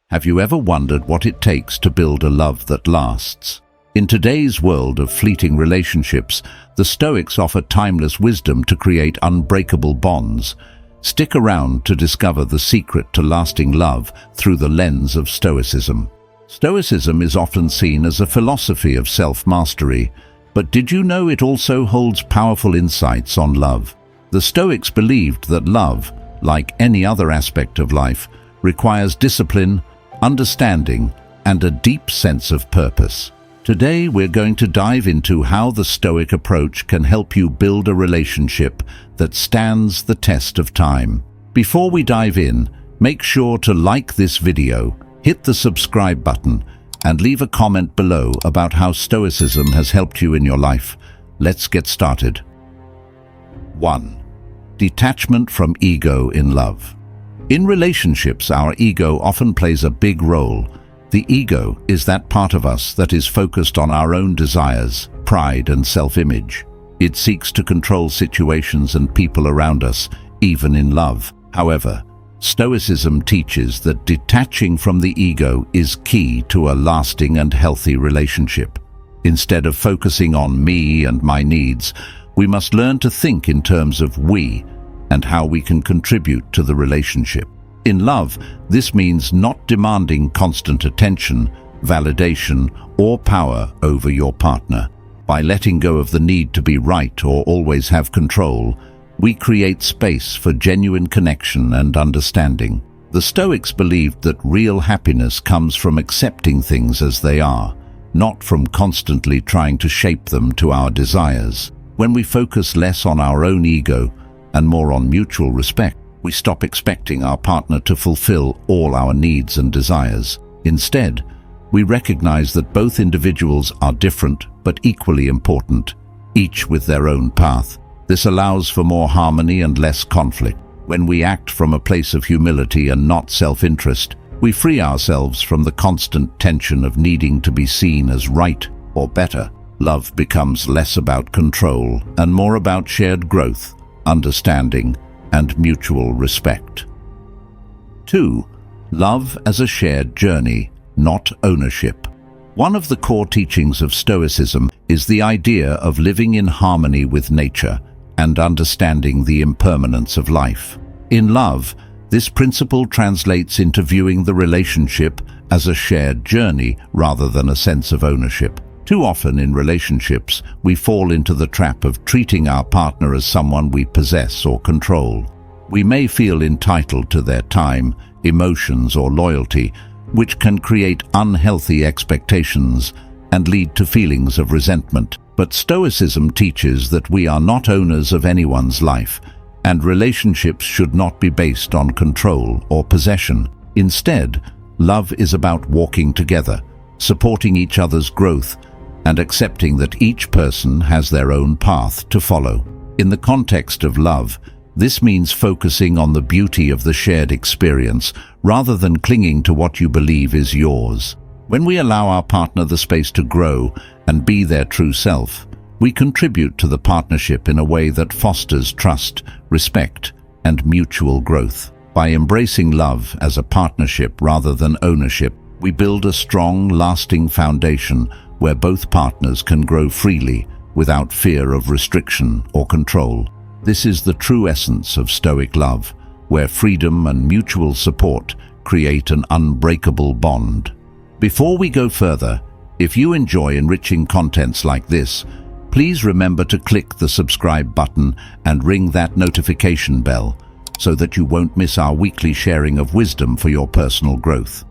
Have you ever wondered what it takes to build a love that lasts? In today's world of fleeting relationships, the Stoics offer timeless wisdom to create unbreakable bonds. Stick around to discover the secret to lasting love through the lens of Stoicism. Stoicism is often seen as a philosophy of self-mastery, but did you know it also holds powerful insights on love? The Stoics believed that love, like any other aspect of life, requires discipline, understanding, and a deep sense of purpose. Today we're going to dive into how the Stoic approach can help you build a relationship that stands the test of time. Before we dive in, make sure to like this video, hit the subscribe button, and leave a comment below about how Stoicism has helped you in your life. Let's get started. 1. Detachment from ego in love. In relationships, our ego often plays a big role. The ego is that part of us that is focused on our own desires, pride, and self-image. It seeks to control situations and people around us, even in love. However, Stoicism teaches that detaching from the ego is key to a lasting and healthy relationship. Instead of focusing on me and my needs, we must learn to think in terms of we and how we can contribute to the relationship. In love, this means not demanding constant attention, validation, or power over your partner. By letting go of the need to be right or always have control, we create space for genuine connection and understanding. The Stoics believed that real happiness comes from accepting things as they are, not from constantly trying to shape them to our desires. When we focus less on our own ego and more on mutual respect, we stop expecting our partner to fulfill all our needs and desires. Instead, we recognize that both individuals are different but equally important, each with their own path. This allows for more harmony and less conflict. When we act from a place of humility and not self-interest, we free ourselves from the constant tension of needing to be seen as right or better. Love becomes less about control and more about shared growth, understanding, and mutual respect. 2. Love as a shared journey, not ownership. One of the core teachings of Stoicism is the idea of living in harmony with nature and understanding the impermanence of life. In love, this principle translates into viewing the relationship as a shared journey rather than a sense of ownership. Too often in relationships, we fall into the trap of treating our partner as someone we possess or control. We may feel entitled to their time, emotions, or loyalty, which can create unhealthy expectations and lead to feelings of resentment. But Stoicism teaches that we are not owners of anyone's life, and relationships should not be based on control or possession. Instead, love is about walking together, supporting each other's growth, and accepting that each person has their own path to follow. In the context of love, this means focusing on the beauty of the shared experience rather than clinging to what you believe is yours. When we allow our partner the space to grow and be their true self, we contribute to the partnership in a way that fosters trust, respect, and mutual growth. By embracing love as a partnership rather than ownership, we build a strong, lasting foundation where both partners can grow freely without fear of restriction or control. This is the true essence of Stoic love, where freedom and mutual support create an unbreakable bond. Before we go further, if you enjoy enriching contents like this, please remember to click the subscribe button and ring that notification bell so that you won't miss our weekly sharing of wisdom for your personal growth.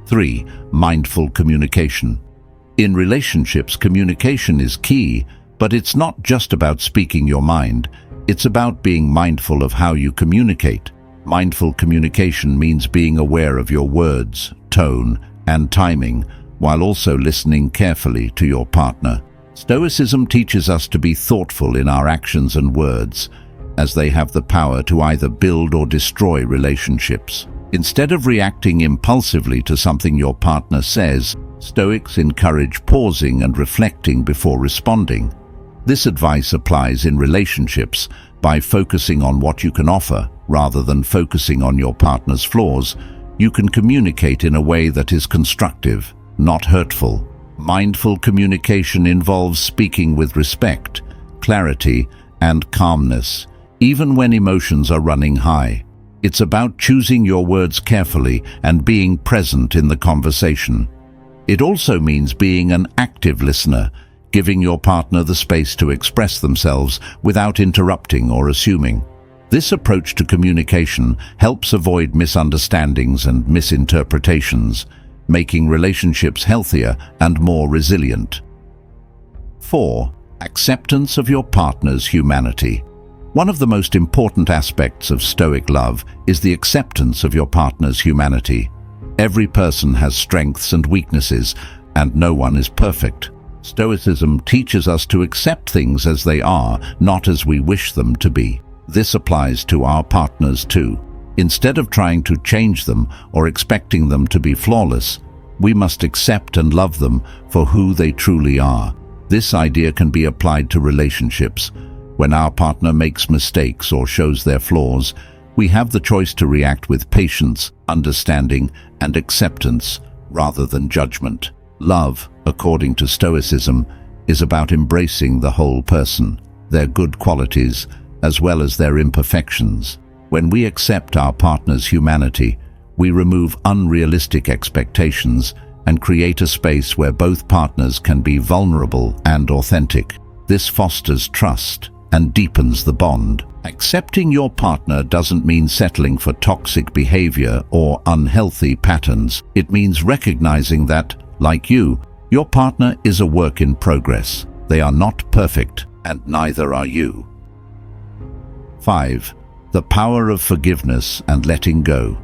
3. Mindful communication. In relationships, communication is key, but it's not just about speaking your mind. It's about being mindful of how you communicate. Mindful communication means being aware of your words, tone, and timing, while also listening carefully to your partner. Stoicism teaches us to be thoughtful in our actions and words, as they have the power to either build or destroy relationships. Instead of reacting impulsively to something your partner says, Stoics encourage pausing and reflecting before responding. This advice applies in relationships by focusing on what you can offer rather than focusing on your partner's flaws. You can communicate in a way that is constructive, not hurtful. Mindful communication involves speaking with respect, clarity, and calmness, even when emotions are running high. It's about choosing your words carefully and being present in the conversation. It also means being an active listener, giving your partner the space to express themselves without interrupting or assuming. This approach to communication helps avoid misunderstandings and misinterpretations, making relationships healthier and more resilient. 4. Acceptance of your partner's humanity. One of the most important aspects of Stoic love is the acceptance of your partner's humanity. Every person has strengths and weaknesses, and no one is perfect. Stoicism teaches us to accept things as they are, not as we wish them to be. This applies to our partners too. Instead of trying to change them or expecting them to be flawless, we must accept and love them for who they truly are. This idea can be applied to relationships. When our partner makes mistakes or shows their flaws, we have the choice to react with patience, understanding, and acceptance rather than judgment. Love, according to Stoicism, is about embracing the whole person, their good qualities, as well as their imperfections. When we accept our partner's humanity, we remove unrealistic expectations and create a space where both partners can be vulnerable and authentic. This fosters trust and deepens the bond. Accepting your partner doesn't mean settling for toxic behavior or unhealthy patterns. It means recognizing that, like you, your partner is a work in progress. They are not perfect, and neither are you. 5. The power of forgiveness and letting go.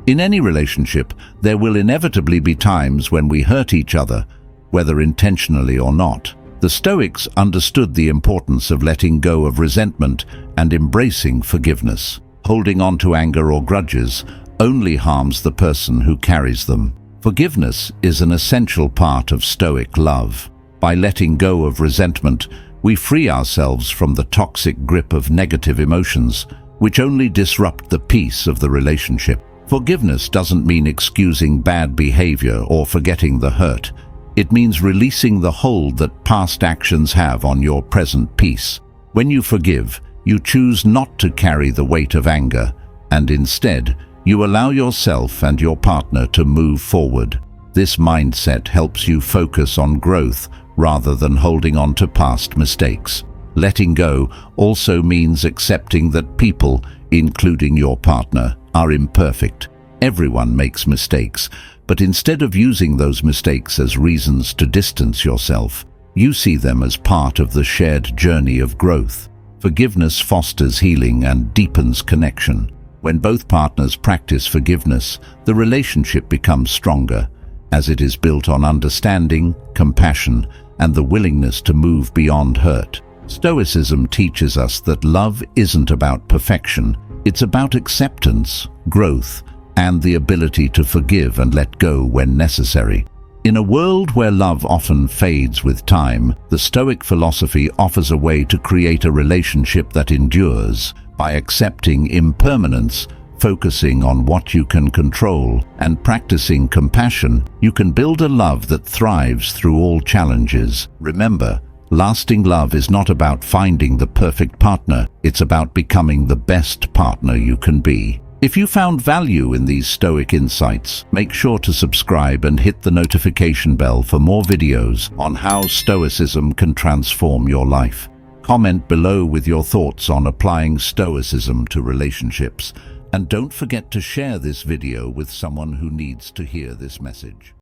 In any relationship, there will inevitably be times when we hurt each other, whether intentionally or not. The Stoics understood the importance of letting go of resentment and embracing forgiveness. Holding on to anger or grudges only harms the person who carries them. Forgiveness is an essential part of Stoic love. By letting go of resentment, we free ourselves from the toxic grip of negative emotions, which only disrupt the peace of the relationship. Forgiveness doesn't mean excusing bad behavior or forgetting the hurt. It means releasing the hold that past actions have on your present peace. When you forgive, you choose not to carry the weight of anger, and instead, you allow yourself and your partner to move forward. This mindset helps you focus on growth rather than holding on to past mistakes. Letting go also means accepting that people, including your partner, are imperfect. Everyone makes mistakes, but instead of using those mistakes as reasons to distance yourself, you see them as part of the shared journey of growth. Forgiveness fosters healing and deepens connection. When both partners practice forgiveness, the relationship becomes stronger, as it is built on understanding, compassion, and the willingness to move beyond hurt. Stoicism teaches us that love isn't about perfection. It's about acceptance, growth, and the ability to forgive and let go when necessary. In a world where love often fades with time, the Stoic philosophy offers a way to create a relationship that endures. By accepting impermanence, focusing on what you can control, and practicing compassion, you can build a love that thrives through all challenges. Remember, lasting love is not about finding the perfect partner, it's about becoming the best partner you can be. If you found value in these Stoic insights, make sure to subscribe and hit the notification bell for more videos on how Stoicism can transform your life. Comment below with your thoughts on applying Stoicism to relationships, and don't forget to share this video with someone who needs to hear this message.